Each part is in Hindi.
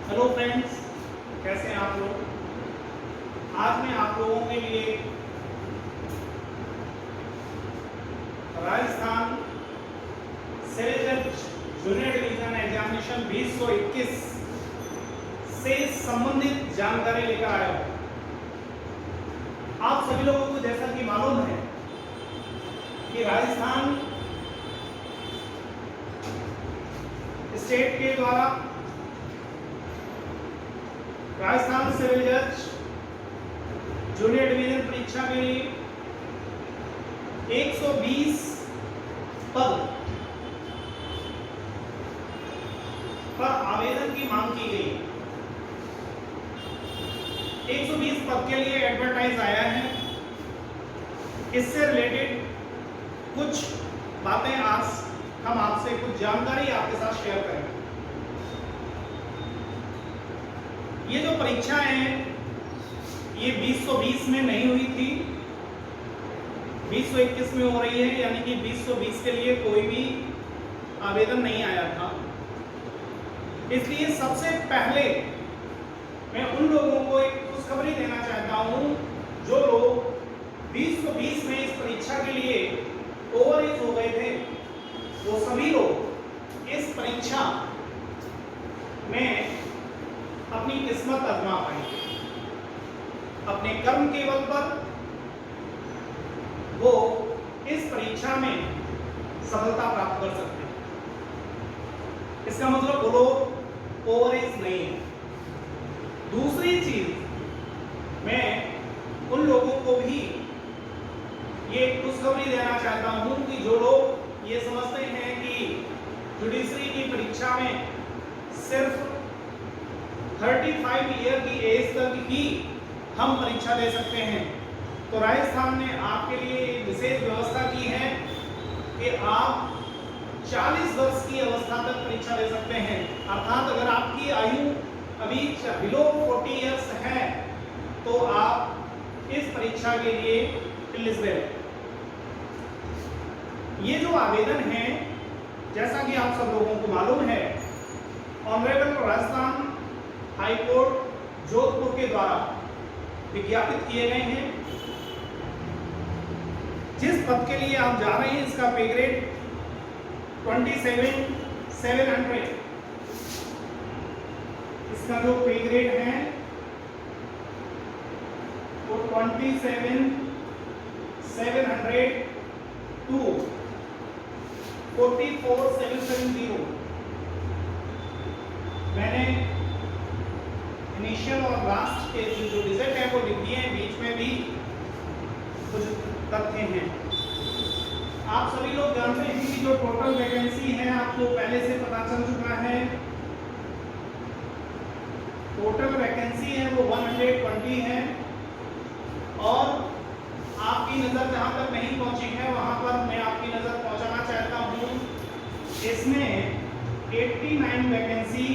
हेलो फ्रेंड्स, कैसे हैं आप लोग। आज मैं आप लोगों के लिए राजस्थान सिविल जज जूनियर डिवीजन एग्जामिनेशन 2021 से संबंधित जानकारी लेकर आया हूं। आप सभी लोगों को जैसा कि मालूम है कि राजस्थान स्टेट के द्वारा राजस्थान सिविल जज जूनियर डिवीजन परीक्षा के लिए 120 पद पर आवेदन की मांग की गई। 120 पद के लिए एडवर्टाइज आया है। इससे रिलेटेड कुछ बातें आज हम आपसे कुछ जानकारी आपके साथ शेयर करेंगे। ये जो परीक्षा है ये 2020 में नहीं हुई थी, 2021 में हो रही है, यानी कि 2020 के लिए कोई भी आवेदन नहीं आया था। इसलिए सबसे पहले मैं उन लोगों को एक खुशखबरी देना चाहता हूं जो लोग 2020 में इस परीक्षा के लिए ओवर एज हो गए थे, वो सभी लोग इस परीक्षा में अपनी किस्मत आजमा पाएंगे। अपने कर्म के बल पर वो इस परीक्षा में सफलता प्राप्त कर सकते हैं। इसका मतलब वो लोग ओवर एज नहीं है। दूसरी चीज, मैं उन लोगों को भी ये खुशखबरी देना चाहता हूं कि जो लोग ये समझते हैं कि जुडिशरी की परीक्षा में सिर्फ 35 ईयर की एज तक ही हम परीक्षा दे सकते हैं, तो राजस्थान ने आपके लिए एक विशेष व्यवस्था की है कि आप 40 वर्ष की अवस्था तक परीक्षा दे सकते हैं। अर्थात अगर आपकी आयु अभी बिलो 40 ईयर्स है तो आप इस परीक्षा के लिए एलिजिबल हैं। ये जो आवेदन है, जैसा कि आप सब लोगों को मालूम है, honourable Rajasthan high court Jodhpur के द्वारा विज्ञापित किए गए हैं। जिस पद के लिए आप जा रहे हैं इसका पे ग्रेड 27,700, इसका जो पे ग्रेड है वो 27,700 टू 44,770। मैंने इनिशियल और लास्ट के जो रिजल्ट है वो लिख दिए हैं, बीच में भी कुछ तथ्य हैं। आप सभी लोग जानते हैं कि जो टोटल वैकेंसी है आपको पहले से पता चल चुका है। टोटल वैकेंसी है वो 120 है और आपकी नज़र जहां तक नहीं पहुंची है वहां पर मैं आपकी नज़र पहुंचाना चाहता हूं। इसमें 89 वैकेंसी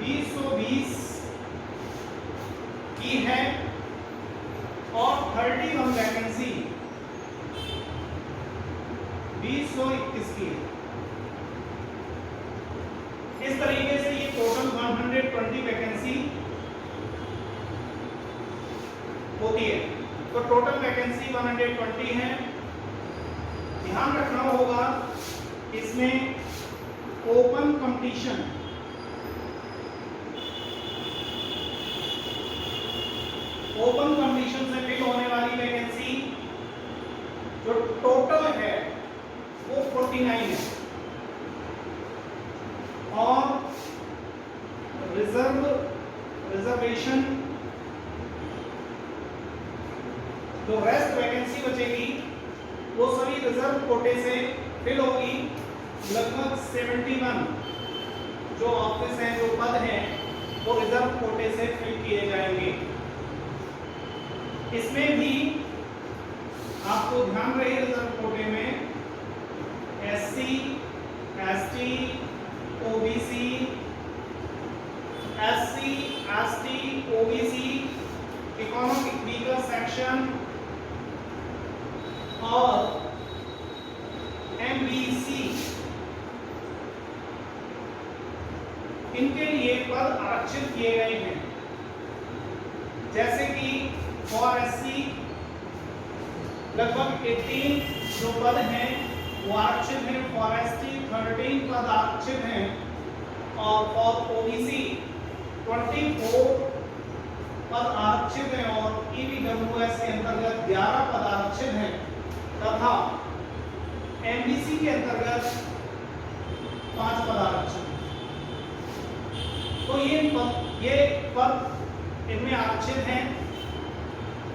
2020 की है और 31 वैकेंसी 2021 की है। इस तरीके से ये टोटल 120 वैकेंसी होती है। तो टोटल वैकेंसी 120 है। ध्यान रखना होगा इसमें ओपन कंपटीशन, ओपन कंपटीशन से फिल होने वाली वैकेंसी जो टोटल है वो 49 है और रिजर्वेशन जो रेस्ट वैकेंसी बचेगी वो सभी रिजर्व कोटे से फिल होगी। लगभग 71 जो ऑफिस हैं, जो पद हैं, वो रिजर्व कोटे से फिल किए जाएंगे। इसमें भी आपको ध्यान रहे रिजर्व कोटे में SC, ST, OBC, SC, ST, OBC, economic weaker section और MBC इनके लिए पद आरक्षित किए गए हैं। जैसे कि फॉर एससी लगभग 18 जो पद हैं वो आरक्षित हैं, फॉर एसटी 13 पद आरक्षित हैं और फॉर ओबीसी 24 पद आरक्षित हैं और ईडब्ल्यूएस के अंतर्गत 11 पद आरक्षित हैं तथा एमबीसी के अंतर्गत 5 पद आरक्षित हैं। तो ये पद इनमें आरक्षित हैं।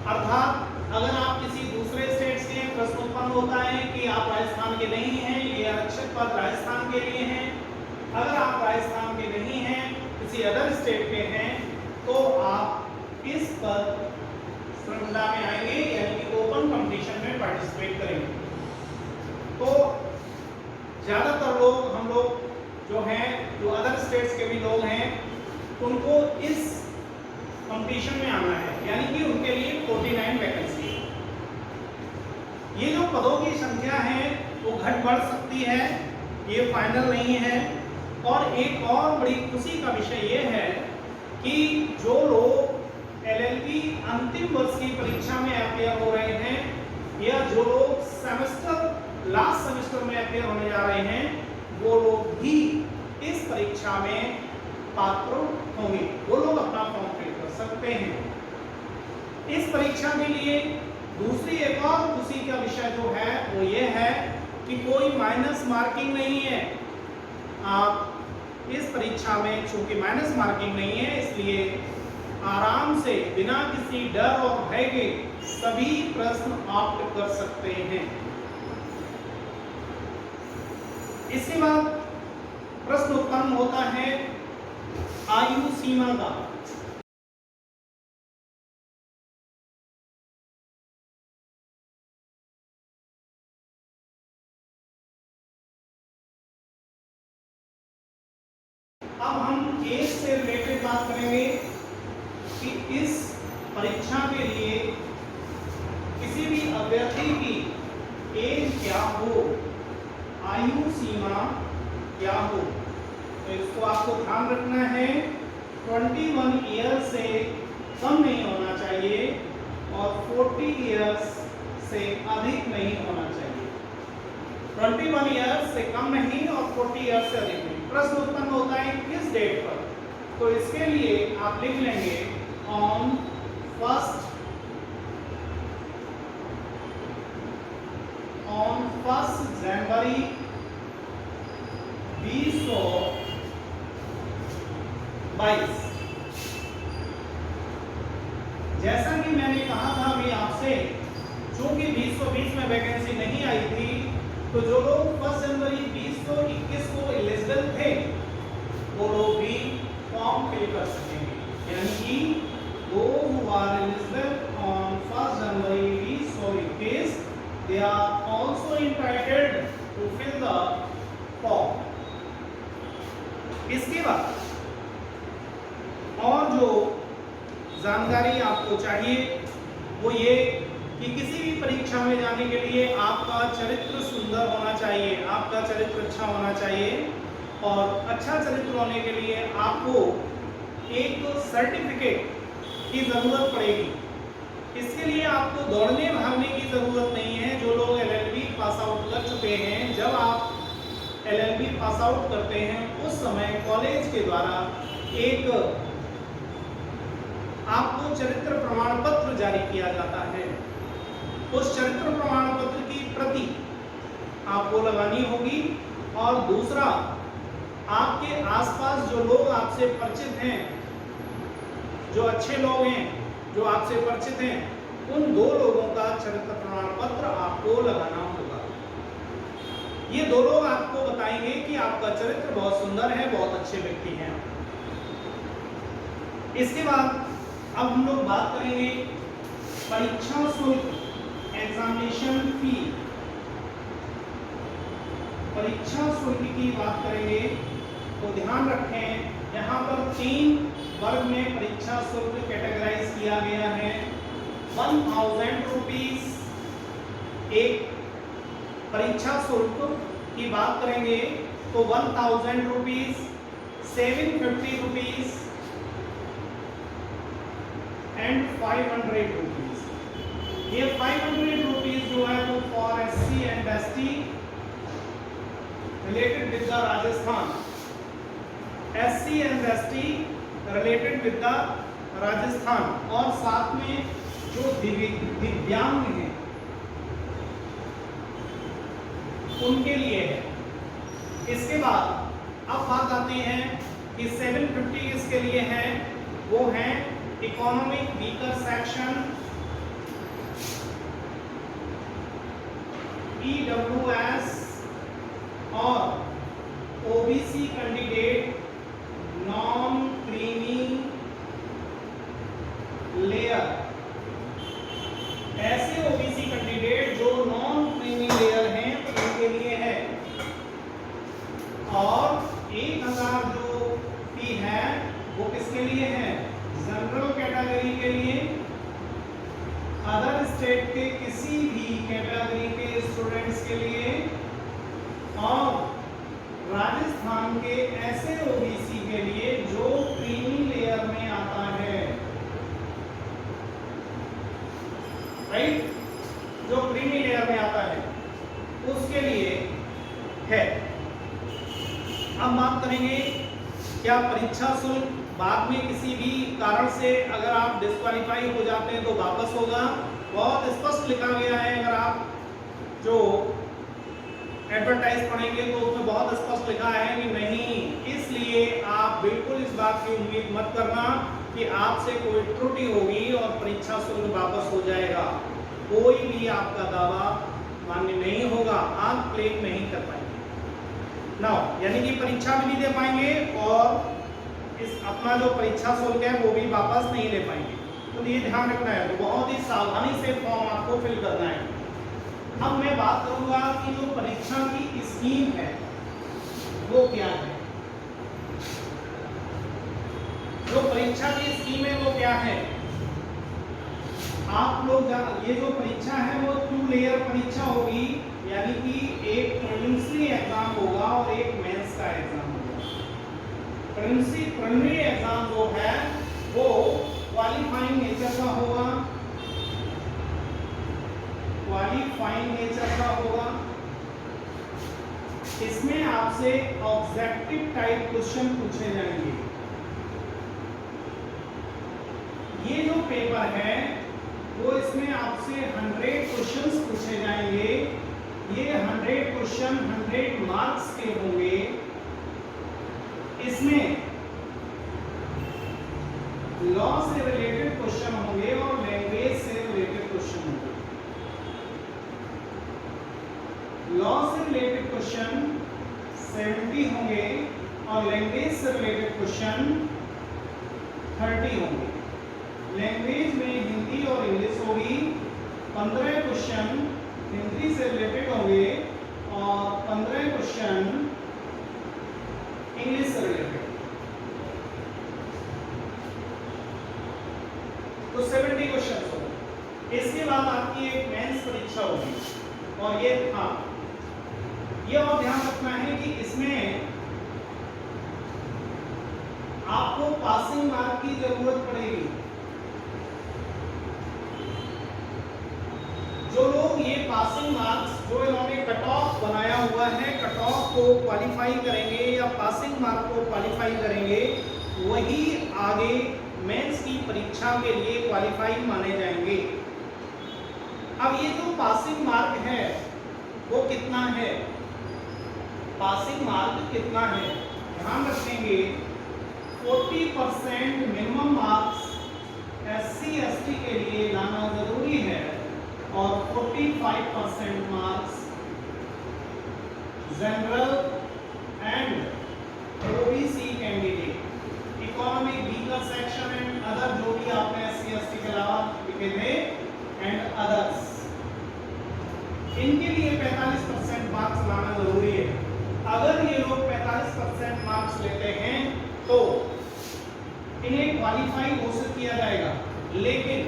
अर्थात अगर आप किसी दूसरे स्टेट्स के प्रश्न उत्पन्न होता है कि आप राजस्थान के नहीं हैं, ये आरक्षित पद राजस्थान के लिए हैं। अगर आप राजस्थान के नहीं हैं, किसी अदर स्टेट के हैं, तो आप इस पद श्रृंखला में आएंगे, यानी कि ओपन कंपटीशन में पार्टिसिपेट करेंगे। तो ज्यादातर लोग हम लोग जो हैं, जो अदर स्टेट्स के भी लोग हैं, उनको इस कंपटीशन में आना है, यानी कि उनके लिए 49 वैकेंसी है। ये जो पदों की संख्या है वो घट बढ़ सकती है, ये फाइनल नहीं है। और एक और बड़ी खुशी का विषय ये है कि जो लोग एलएलबी अंतिम वर्ष की परीक्षा में अपेयर हो रहे हैं या जो लोग सेमेस्टर लास्ट सेमेस्टर में अपेयर होने जा रहे हैं, वो लोग भी इस परीक्षा में पात्र होंगे, वो लोग अपना फॉर्म फिल कर सकते हैं। इस परीक्षा के लिए दूसरी एक और खुशी का विषय जो है वो ये है कि कोई माइनस मार्किंग नहीं है। आप इस परीक्षा में चूंकि माइनस मार्किंग नहीं है, इसलिए आराम से बिना किसी डर और भय के सभी प्रश्न ऑप्ट कर सकते हैं। इसके बाद प्रश्न उत्पन्न होता है आयु सीमा का। अब हम एज से रिलेटेड बात करेंगे कि इस परीक्षा के लिए किसी भी अभ्यर्थी की एज क्या हो, आयु सीमा क्या हो। तो इसको आपको ध्यान रखना है, 21 ईयर से कम नहीं होना चाहिए और 40 ईयर्स से अधिक नहीं होना चाहिए। 21 ईयर्स से कम नहीं और 40 ईयर्स से अधिक नहीं। प्रश्न उत्पन्न होता है किस डेट पर, तो इसके लिए आप लिख लेंगे ऑन 1 जनवरी 2022। जैसा कि मैंने कहा था अभी आपसे, चूंकि 2020 में वैकेंसी नहीं आई थी, तो जो लोग 1 जनवरी 2021 को एलिजिबल थे वो लोग भी फॉर्म फिल कर सकेंगे, यानी कि those who are eligible on 1 January 2021 they are also entitled to fill the form। इसके बाद और जो जानकारी आपको चाहिए वो ये कि किसी भी परीक्षा में जाने के लिए आपका चरित्र सुंदर होना चाहिए, आपका चरित्र अच्छा होना चाहिए। और अच्छा चरित्र होने के लिए आपको एक सर्टिफिकेट की जरूरत पड़ेगी। इसके लिए आपको दौड़ने भागने की जरूरत नहीं है। जो लोग एलएलबी पास आउट कर चुके हैं, जब आप एलएलबी पास आउट करते हैं उस समय कॉलेज के द्वारा एक आपको चरित्र प्रमाण पत्र जारी किया जाता है। उस चरित्र प्रमाण पत्र की प्रति आपको लगानी होगी। और दूसरा, आपके आसपास जो लोग आपसे परिचित हैं, जो अच्छे लोग हैं, जो आपसे परिचित हैं, उन 2 लोगों का चरित्र प्रमाण पत्र आपको लगाना होगा। ये 2 लोग आपको बताएंगे कि आपका चरित्र बहुत सुंदर है, बहुत अच्छे व्यक्ति हैं। इसके बाद अब हम लोग बात करेंगे परीक्षा शुल्क, एग्जामिनेशन फी। परीक्षा शुल्क की बात करेंगे तो ध्यान रखें, यहाँ पर 3 वर्ग में परीक्षा शुल्क कैटेगराइज किया गया है। 1000 रुपीज एक परीक्षा शुल्क की बात करेंगे तो 1000 रुपीज 750 rupees एंड 500 rupees। ये 500 rupees जो है वो for SC and ST related with the Rajasthan, SC and ST related with the Rajasthan, और साथ में जो दिव्यांग हैं उनके लिए है। इसके बाद अब बात आते हैं कि 750 इसके लिए है, वो है इकोनॉमिक वीकर सेक्शन, EWS, और OBC candidate non creamy layer. ऐसे OBC कैंडिडेट जो नॉन क्रीमी लेयर हैं उनके लिए है। और 1000 जो फी है वो किसके लिए है? जनरल कैटेगरी के लिए, अदर स्टेट के किसी भी कैटेगरी के स्टूडेंट्स के लिए, और राजस्थान के ऐसे OBC के लिए जो क्रीमी लेयर में आता है, राइट, जो क्रीमी लेयर में आता है उसके लिए है। अब बात करेंगे क्या परीक्षा शुल्क बाद में किसी भी कारण से अगर आप डिस्क्वालीफाई हो जाते हैं तो वापस होगा। बहुत स्पष्ट लिखा गया है, अगर आप जो एडवर्टाइज पढ़ेंगे तो उसमें बहुत स्पष्ट लिखा है कि नहीं, इसलिए आप बिल्कुल इस बात की उम्मीद मत करना कि आपसे कोई त्रुटि होगी और परीक्षा शुल्क वापस हो जाएगा। कोई भी आपका दावा मान्य नहीं होगा, आप क्लेम नहीं कर पाएंगे ना, यानी कि परीक्षा भी नहीं दे पाएंगे और इस अपना जो परीक्षा शुल्क है वो भी वापस नहीं ले पाएंगे। तो ये ध्यान रखना है, तो बहुत ही सावधानी से फॉर्म आपको फिल करना है। अब मैं बात करूंगा कि जो परीक्षा की स्कीम है वो क्या है। जो परीक्षा की स्कीम है वो क्या है? आप लोग ये जो परीक्षा है वो 2 लेयर परीक्षा होगी, यानी कि एक प्रीलिमिनरी एग्जाम होगा और एक मेंस का एग्जाम होगा। प्रीलिमिनरी एग्जाम जो है वो क्वालिफाइंग नेचर का होगा, क्वालिफाइंग नेचर का होगा। इसमें आपसे ऑब्जेक्टिव टाइप क्वेश्चन पूछे जाएंगे। ये जो पेपर है वो इसमें आपसे 100 क्वेश्चंस पूछे जाएंगे। ये 100 क्वेश्चन 100 मार्क्स के होंगे। इसमें लॉ से रिलेटेड क्वेश्चन होंगे और लैंग्वेज से रिलेटेड क्वेश्चन होंगे। लॉ से रिलेटेड क्वेश्चन 70 होंगे और लैंग्वेज से रिलेटेड क्वेश्चन 30 होंगे। लैंग्वेज में हिंदी और इंग्लिश होगी। 15 क्वेश्चन हिंदी से रिलेटेड होंगे और 15 क्वेश्चन इंग्लिश से रिलेटेड। तो 70 क्वेश्चन होंगे। इसके बाद आपकी एक मेंस परीक्षा होगी और ये और ध्यान रखना है कि इसमें आपको पासिंग मार्क की जरूरत पड़ेगी। जो लोग ये पासिंग मार्क्स जो इन्होंने कट ऑफ बनाया हुआ है, कट ऑफ को क्वालिफाई करेंगे या पासिंग मार्क को क्वालिफाई करेंगे, वही आगे मेंस की परीक्षा के लिए क्वालिफाई माने जाएंगे। अब ये जो पासिंग मार्क है वो कितना है? पासिंग मार्क कितना है? ध्यान रखेंगे 40% मिनिमम मार्क्स SC ST के लिए लाना जरूरी है और 45% marks general and OBC candidate, economic weaker section and other, जो भी आपने SC ST के अलावा लिखे थे, एंड अदर्स, इनके लिए 45% मार्क्स लाना जरूरी है। अगर ये लोग 45% मार्क्स लेते हैं तो इन्हें क्वालिफाई घोषित किया जाएगा। लेकिन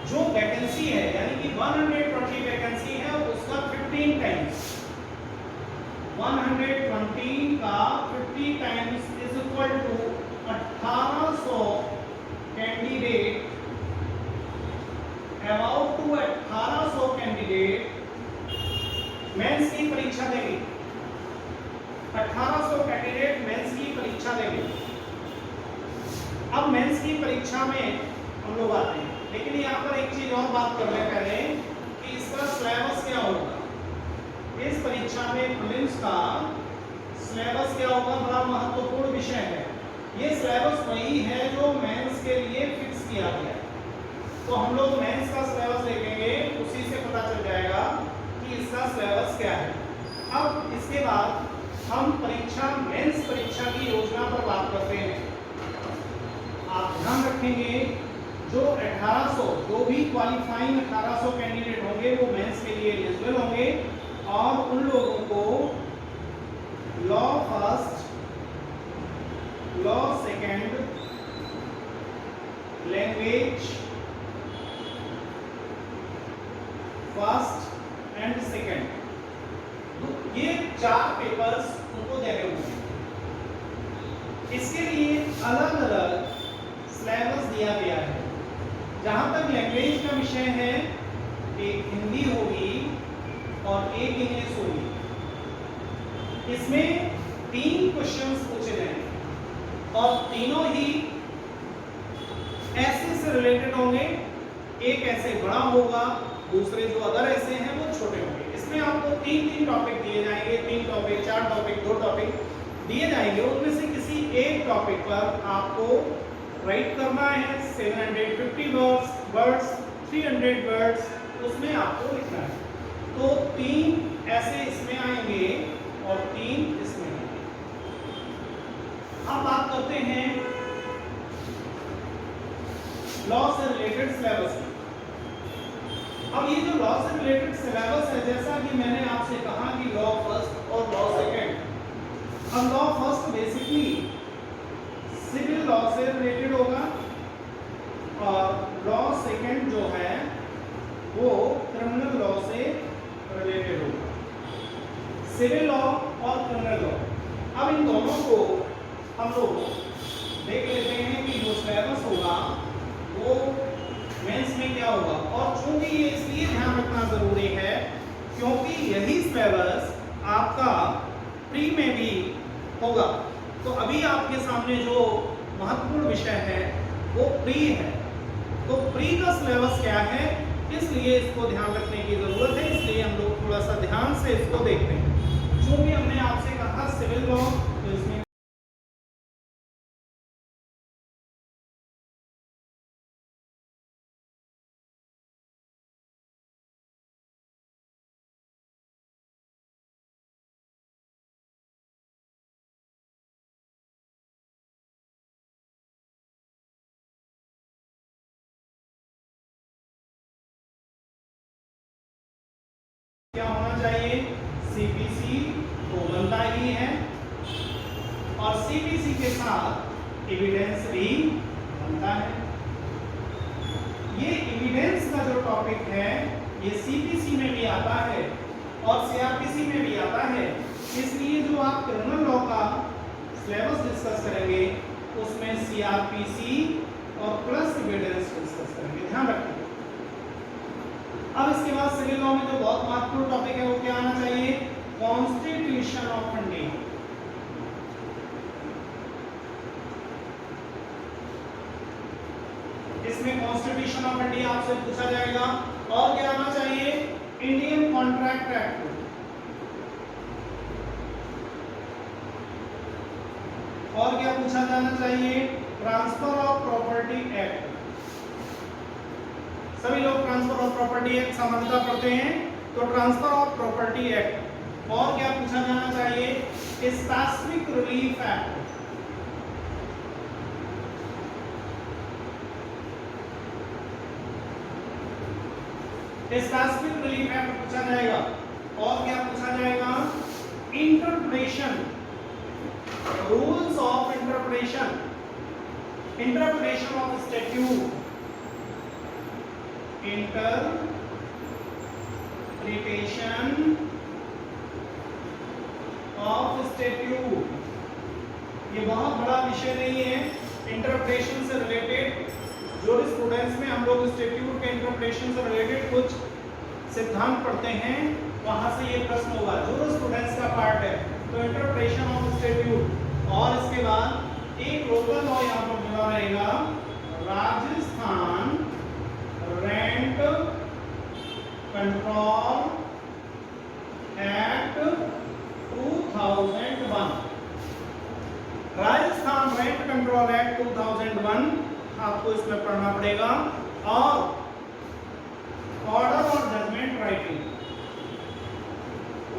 जो वैकेंसी है यानी कि 120 वैकेंसी है उसका 15 टाइम्स, 120 का 50 परीक्षा देंगे। अब मेंस की परीक्षा में हम लोग आते हैं, लेकिन यहाँ पर एक चीज और बात कर रहे हैं पहले कि इसका सिलेबस क्या होगा। इस परीक्षा में प्रीलिम्स का सिलेबस क्या होगा, बड़ा महत्वपूर्ण विषय है। ये सिलेबस वही है जो मेंस के लिए फिक्स किया गया है। तो हम लोग मेंस का सिलेबस देखेंगे, उसी से पता चल जाएगा कि इसका सिलेबस क्या है। अब इसके बाद हम परीक्षा मेंस परीक्षा की योजना पर बात करते हैं। आप ध्यान रखेंगे जो 1800 जो भी क्वालिफाइंग 1800 कैंडिडेट होंगे वो मेंस के लिए एलिजिबल होंगे और उन लोगों को law first, law second, language first and second, ये 4 पेपर्स उनको देने होंगे। इसके लिए अलग अलग सिलेबस दिया गया है। जहां तक लैंग्वेज का विषय है, एक हिंदी होगी और एक इंग्लिश होगी। इसमें 3 क्वेश्चंस पूछे जाएंगे और तीनों ही ऐसे से रिलेटेड होंगे। एक ऐसे बड़ा होगा, दूसरे जो अदर ऐसे हैं वो छोटे होंगे। इसमें आपको 3 टॉपिक दिए जाएंगे, 3 टॉपिक, 4 टॉपिक, 2 टॉपिक दिए जाएंगे। उनमें से किसी एक टॉपिक पर आपको राइट करना है 750 वर्ड्स, 300 वर्ड्स, उसमें आपको लिखना है। तो 3 ऐसे इसमें आएंगे और 3 इसमें आएंगे। अब बात करते हैं लॉ से रिलेटेड सिलेबस की। अब ये जो लॉ से रिलेटेड सिलेबस है, जैसा कि मैंने आपसे कहा कि लॉ फर्स्ट और लॉ सेकंड। अब law first basically civil law से रिलेटेड होगा और लॉ सेकंड जो है वो क्रिमिनल लॉ से रिलेटेड होगा। सिविल लॉ और क्रिमिनल लॉ, अब इन दोनों को हम लोग देख लेते हैं कि जो सिलेबस होगा वो मेंस में क्या होगा। और चूंकि ये इसलिए ध्यान रखना जरूरी है क्योंकि यही सिलेबस आपका प्री में भी होगा। तो अभी आपके सामने जो महत्वपूर्ण विषय है वो प्री है। तो प्री का सिलेबस क्या है, इसलिए इसको ध्यान रखने की जरूरत है। इसलिए हम लोग थोड़ा सा ध्यान से इसको देखते हैं। जो भी हमने आपसे कहा सिविल लॉ, तो इसमें क्या होना चाहिए, सीपीसी तो बनता ही है और सीपीसी के साथ एविडेंस भी बनता है। ये एविडेंस का जो टॉपिक है ये सीपीसी में भी आता है और सीआरपीसी में भी आता है। इसलिए जो आप क्रिमिनल लॉ का सिलेबस डिस्कस करेंगे उसमें सीआरपीसी और प्लस एविडेंस डिस्कस करेंगे, ध्यान रखिए। अब इसके बाद सिविल लॉ में जो बहुत महत्वपूर्ण टॉपिक है वो क्या आना चाहिए, कॉन्स्टिट्यूशन ऑफ इंडिया। इसमें कॉन्स्टिट्यूशन ऑफ इंडिया आपसे पूछा जाएगा। और क्या आना चाहिए, इंडियन कॉन्ट्रैक्ट एक्ट। और क्या पूछा जाना चाहिए, ट्रांसफर ऑफ प्रॉपर्टी एक्ट। सभी लोग ट्रांसफर ऑफ प्रॉपर्टी एक्ट सामान्यता पढ़ते हैं, तो ट्रांसफर ऑफ प्रॉपर्टी एक्ट। और क्या पूछा जाना चाहिए, specific relief act. Specific relief act पूछा जाएगा। और क्या पूछा जाएगा, interpretation, rules of interpretation, interpretation of statute, interpretation of statute. ये बहुत बड़ा विषय नहीं है। इंटरप्रिटेशन से रिलेटेड जूरिस्प्रूडेंस में हम लोग स्टैट्यूट के इंटरप्रिटेशन से रिलेटेड कुछ सिद्धांत पढ़ते हैं, वहां से ये प्रश्न होगा। जूरिस्प्रूडेंस का पार्ट है, तो इंटरप्रिटेशन ऑफ स्टैट्यूट। और इसके बाद एक लोकल लॉ यहाँ पर जुड़ा रहेगा, Rajasthan rent control act 2001। Rajasthan rent control act 2001 आपको इसमें पढ़ना पड़ेगा। और ऑर्डर और judgment writing,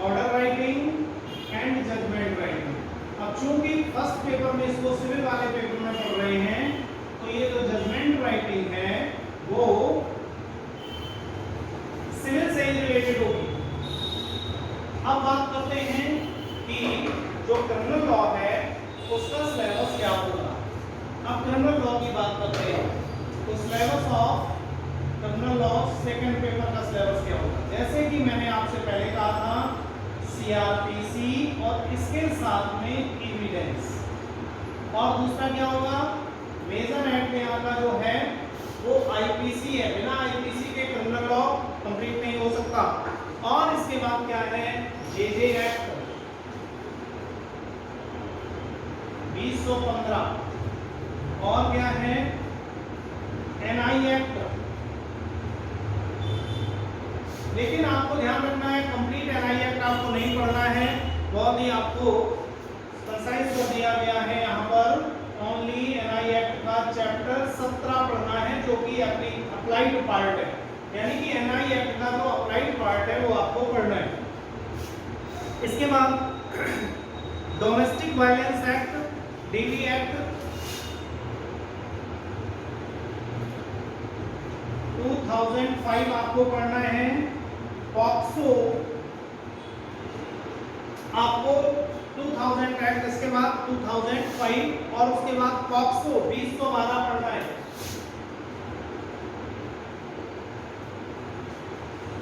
order writing and judgment writing. अब चूंकि फर्स्ट पेपर में इसको सिविल वाले पेपर में पढ़ रहे हैं, तो ये जो जजमेंट राइटिंग है वो सिविल से ही रिलेटेड होगी। अब बात करते हैं कि जो क्रिमिनल लॉ है उसका सिलेबस क्या होगा। अब क्रिमिनल लॉ की बात करते हैं, तो syllabus of criminal law second paper का सिलेबस क्या होगा। जैसे कि मैंने आपसे पहले कहा था, सीआरपीसी और इसके साथ में एविडेंस, और दूसरा क्या होगा, मेजर एक्ट यहाँ का जो है वो आईपीसी है। बिना आईपीसी के क्रिमिनल लॉ कंप्लीट नहीं हो सकता। और इसके बाद क्या है, जेजे एक्ट 2015, और क्या है, एनआई एक्ट। लेकिन आपको ध्यान रखना है, कंप्लीट एनआई एक्ट आपको नहीं पढ़ना है, बहुत ही आपको कंसाइज कर दिया गया है यहाँ पर। ओनली एनआई एक्ट का चैप्टर 17 पढ़ना है, जो कि अप्लाइड पार्ट है, यानी कि एनआई एक्ट का जो अप्लाइड पार्ट है वो आपको पढ़ना है। इसके बाद domestic violence act, DV act 2005 आपको पढ़ना है। पॉक्सो आपको 2000 एक्ट, इसके बाद 2005, और उसके बाद पॉक्सो 2012 पढ़ना है।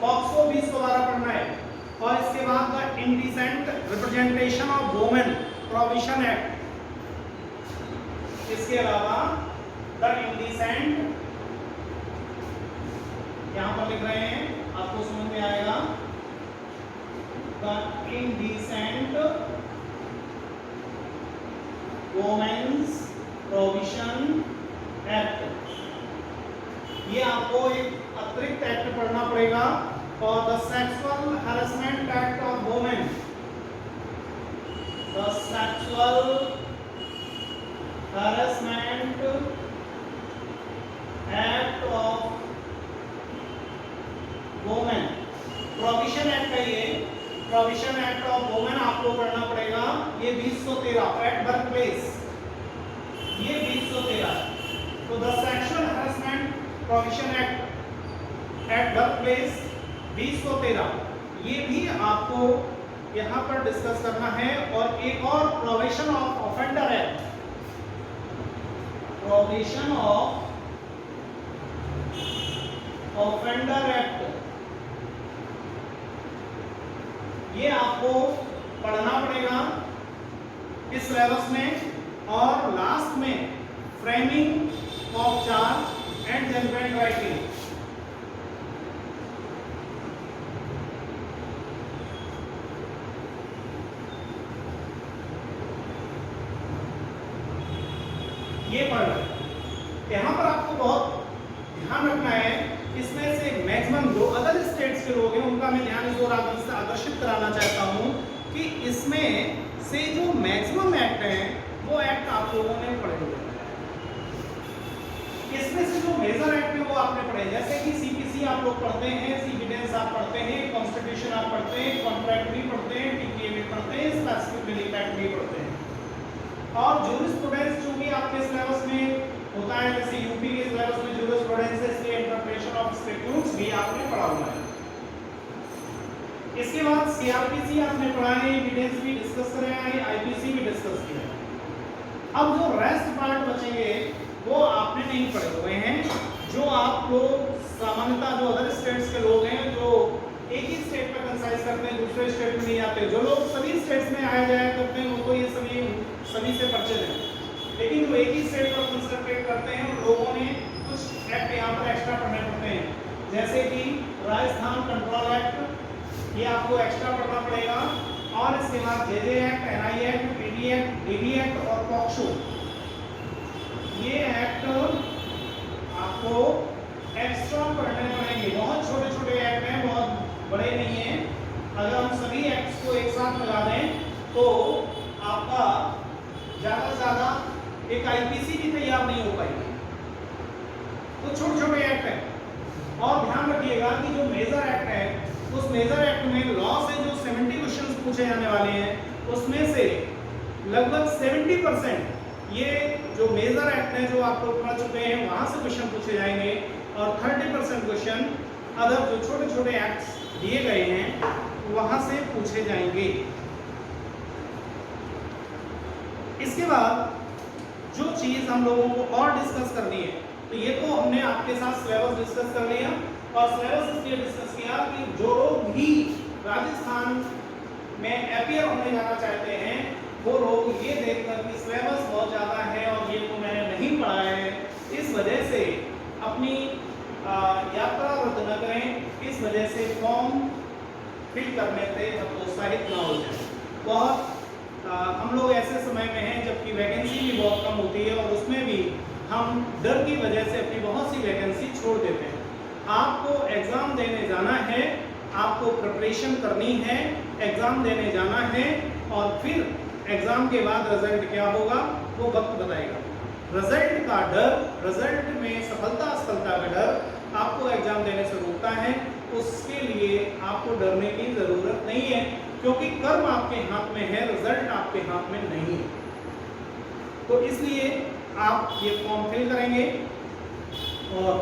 पॉक्सो 2012 पढ़ना है। और इसके बाद the indecent representation of women provision act, इसके अलावा द इंडिसेंट, यहां पर लिख रहे हैं, आपको समझ में आएगा, the indecent women's provision act, ये आपको एक अतिरिक्त एक्ट पढ़ना पड़ेगा। और the sexual harassment act of women, the sexual harassment act of women provision act है, ये प्रोविजन एक्ट ऑफ वुमेन आपको पढ़ना पड़ेगा। ये 2013 एट वर्क प्लेस, ये 2013। तो the sexual harassment provision act at work place 2013, ये भी आपको यहाँ पर डिस्कस करना है। और एक और provision of offender act, provision of offender act, ये आपको पढ़ना पड़ेगा इस सिलेबस में। और लास्ट में framing of charge and judgment writing, ये पढ़ना है। यहाँ पर आपको बहुत ध्यान रखना है, इसमें से मैक्सिमम जो अदर स्टेट्स के लोग हैं उनका मैं ध्यान इस ओर आकर्षित कराना चाहता हूँ कि इसमें से जो मैक्सिमम एक्ट हैं वो एक्ट आप लोगों ने पढ़े हुए हैं। इसमें से जो मेजर एक्ट है वो आपने पढ़े, जैसे कि सीपीसी आप लोग पढ़ते हैं, एविडेंस आप पढ़ते हैं, कॉन्स्टिट्यूशन आप पढ़ते हैं, कॉन्ट्रैक्ट भी पढ़ते हैं, टीपीए भी पढ़ते हैं, स्पेसिफिक रिलीफ एक्ट भी पढ़ते हैं। और जूरिस्प्रूडेंस जो भी आपके सिलेबस में होता है, जैसे यूपी के सिलेबस में जूरिस्प्रूडेंस है, इसलिए इंटरप्रिटेशन ऑफ स्टैट्यूट्स भी आपने पढ़ा हुआ है। इसके बाद सीआरपीसी आपने पढ़ा है, एविडेंस भी डिस्कस करे हैं, आईपीसी भी डिस्कस किया है। अब जो रेस्ट पार्ट बचेंगे वो आपने नहीं पढ़े हुए हैं, जो आप लोग सामान्यतः जो अदर स्टेट्स के लोग हैं जो एक ही स्टेट पर कंसाइज करते हैं, दूसरे स्टेट में नहीं आते, जो लोग सभी स्टेट्स में आया जाया करते हैं उनको ये सभी से परिचित है। लेकिन जो एक ही स्टेट पर कंसंट्रेट करते हैं उन लोगों ने कुछ एक्ट यहाँ पर एक्स्ट्रा पढ़ने पड़ते हैं, जैसे कि राजस्थान कंट्रोल एक्ट, ये आपको एक्स्ट्रा पढ़ना पड़ेगा। और इसके बाद JJ act, NI act, PD act, DV act और पॉक्सो, ये एक्ट आपको एक्स्ट्रा पढ़ने पड़ेंगे। बहुत छोटे छोटे एक्ट हैं, बहुत बड़े नहीं हैं। अगर हम सभी एक्ट्स को एक साथ लगा दें तो आपका ज़्यादा से ज़्यादा एक आईपीसी भी तैयार नहीं हो पाएगी। तो छोटे छोटे एक्ट हैं। और ध्यान रखिएगा कि जो मेजर एक्ट है, उस मेजर एक्ट में लॉ से जो 70 क्वेश्चंस पूछे जाने वाले हैं, उसमें से लगभग 70% ये जो मेजर एक्ट है जो आप लोग पढ़ चुके हैं वहां से क्वेश्चन पूछे जाएंगे, और 30% क्वेश्चन अदर जो छोटे छोटे एक्ट्स दिए गए हैं वहां से पूछे जाएंगे। इसके बाद जो चीज हम लोगों को और डिस्कस करनी है, तो ये तो हमने आपके साथ सिलेबस डिस्कस कर लिया, और सिलेबस इसलिए डिस्कस किया कि जो लोग भी राजस्थान में अपियर होने जाना चाहते हैं वो लोग ये देखकर कि सिलेबस बहुत ज़्यादा है और ये तो मैंने नहीं पढ़ा है, इस वजह से अपनी यात्रा रद्द न करें। इस वजह से फॉर्म फिल करने से प्रोत्साहित ना हो जाए। बहुत हम लोग ऐसे समय में हैं जबकि वैकेंसी भी बहुत कम होती है, और उसमें भी हम डर की वजह से अपनी बहुत सी वैकेंसी छोड़ देते हैं। आपको एग्ज़ाम देने जाना है, आपको प्रिपरेशन करनी है, एग्ज़ाम देने जाना है, और फिर एग्जाम के बाद रिजल्ट क्या होगा वो वक्त बताएगा। रिजल्ट का डर, रिजल्ट में सफलता असफलता का डर आपको एग्जाम देने से रोकता है। उसके लिए आपको डरने की जरूरत नहीं है, क्योंकि कर्म आपके हाथ में है, रिजल्ट आपके हाथ में नहीं है। तो इसलिए आप ये फॉर्म फिल करेंगे और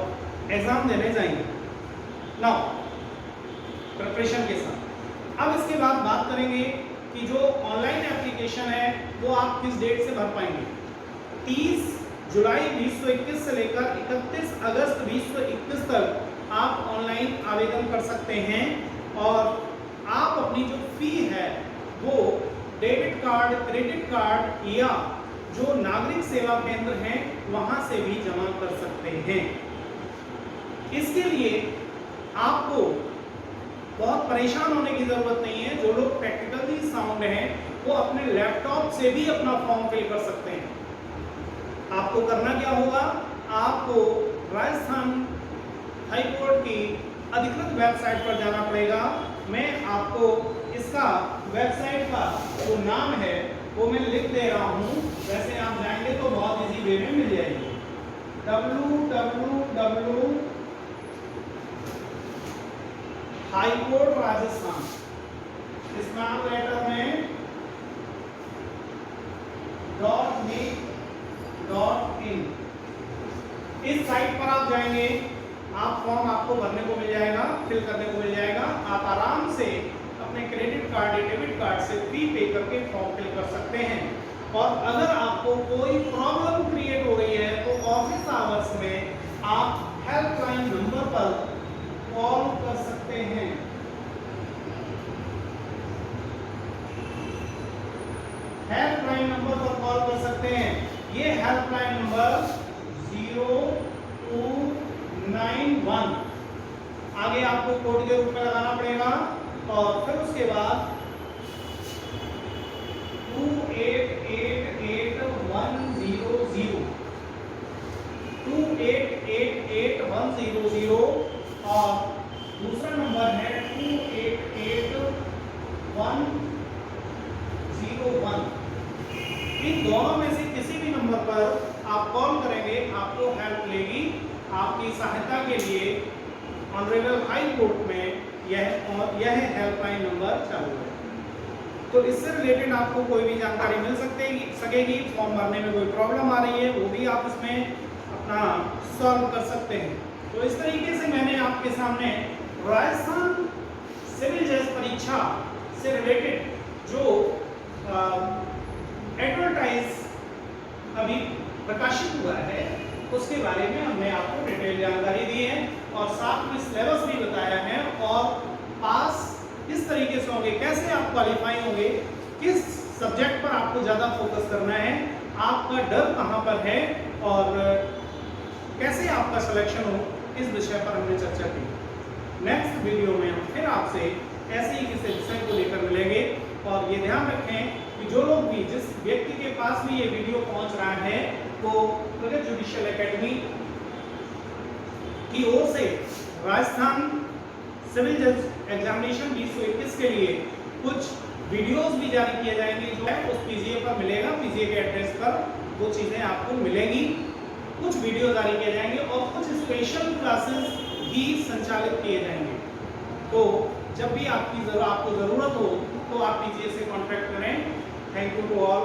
एग्जाम देने जाएंगे नाउ प्रिपरेशन के साथ। अब इसके बाद बात करेंगे कि जो ऑनलाइन एप्लीकेशन है वो आप किस डेट से भर पाएंगे। 30 जुलाई 2021 से लेकर 31 अगस्त 2021 तक आप ऑनलाइन आवेदन कर सकते हैं, और आप अपनी जो फी है वो डेबिट कार्ड, क्रेडिट कार्ड या जो नागरिक सेवा केंद्र हैं वहां से भी जमा कर सकते हैं। इसके लिए आपको बहुत परेशान होने की जरूरत नहीं है। जो लोग प्रैक्टिकली साउंड हैं वो अपने लैपटॉप से भी अपना फॉर्म फिल कर सकते हैं। आपको करना क्या होगा, आपको राजस्थान हाई कोर्ट की अधिकृत वेबसाइट पर जाना पड़ेगा। मैं आपको इसका वेबसाइट का जो नाम है वो मैं लिख दे रहा हूँ, वैसे आप जाएंगे तो बहुत इजी वे में मिल जाएगी। www high court Rajasthan, small letter में .nic.in, इस साइट पर आप जाएंगे, आप फॉर्म आपको भरने को मिल जाएगा, फिल करने को मिल जाएगा। आप आराम से अपने क्रेडिट कार्ड या डेबिट कार्ड से फी पे करके फॉर्म फिल कर सकते हैं। और अगर आपको कोई प्रॉब्लम क्रिएट हो रही है तो ऑफिस आवर्स में आप हेल्पलाइन नंबर पर कॉल कर सकते हैं। हेल्पलाइन नंबर पर कॉल कर सकते हैं। ये हेल्पलाइन नंबर 0291, आगे आपको कोड के रूप में लगाना पड़ेगा, और फिर उसके बाद 2888 और दूसरा नंबर है 288101। इन दोनों में से किसी भी नंबर पर आप कॉल करेंगे, आपको हेल्प मिलेगी। आपकी सहायता के लिए ऑनरेबल हाई कोर्ट में यह हेल्पलाइन नंबर चालू है। तो इससे रिलेटेड आपको कोई भी जानकारी मिल सकेगी। फॉर्म भरने में कोई प्रॉब्लम आ रही है वो भी आप इसमें अपना सॉल्व कर सकते हैं। तो इस तरीके से मैंने आपके सामने राजस्थान सिविल जज परीक्षा से रिलेटेड जो एडवर्टाइज अभी प्रकाशित हुआ है उसके बारे में हमने आपको डिटेल जानकारी दी है, और साथ में सिलेबस भी बताया है, और पास किस तरीके से होंगे, कैसे आप क्वालिफाई होंगे, किस सब्जेक्ट पर आपको ज़्यादा फोकस करना है, आपका डर कहाँ पर है, और कैसे आपका सिलेक्शन हो, इस विषय पर हमने चर्चा की। नेक्स्ट वीडियो में हम फिर आपसे ऐसे ही किसी विषय को लेकर मिलेंगे। और ये ध्यान रखें कि जो लोग भी, जिस व्यक्ति के पास भी ये वीडियो पहुंच रहा है को प्रगति जुडिशियल एकेडमी की ओर से राजस्थान सिविल जज एग्जामिनेशन 2021 के लिए कुछ वीडियोस भी जारी किए जाएंगे, जो है उस पीजीए पर मिलेगा, पीजीए के एड्रेस पर वो चीजें आपको मिलेंगी। कुछ वीडियो जारी किए जाएंगे और कुछ स्पेशल क्लासेस भी संचालित किए जाएंगे। तो जब भी आपको ज़रूरत हो तो आप पीजीए से कॉन्टैक्ट करें। Thank you to all.